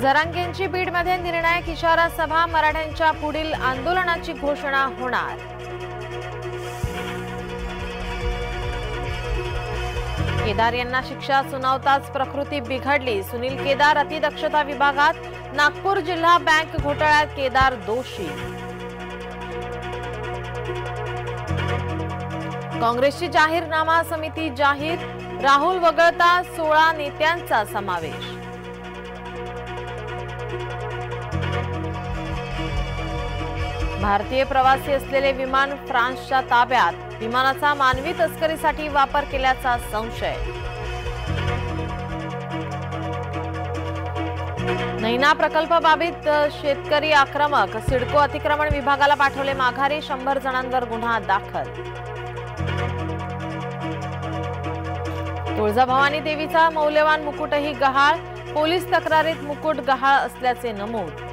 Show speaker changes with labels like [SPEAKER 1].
[SPEAKER 1] जरांगेंची बीडमध्ये निर्णायक इशारा सभा, मराठ्यांच्या पुढील आंदोलनाची घोषणा होणार। केदार यांना शिक्षा सुनावताच प्रकृती बिघडली, सुनील केदार अतिदक्षता विभागात, नागपूर जिल्हा बँक घोटाळ्यात केदार दोषी। काँग्रेसची जाहीरनामा समिती जाहीर, राहुल वगळता 16 नेत्यांचा समावेश। भारतीय प्रवासी असलेले विमान फ्रान्सच्या ताब्यात, विमानाचा मानवी तस्करीसाठी वापर केल्याचा संशय। नैना प्रकल्पाबाबत शेतकरी आक्रमक, सिडको अतिक्रमण विभागाला पाठवले माघारी, 100 जणांवर गुन्हा दाखल। तुळजाभवानी देवीचा मौल्यवान मुकुटही गहाळ, पोलीस तक्रारीत मुकुट गहाळ असल्याचे नमूद।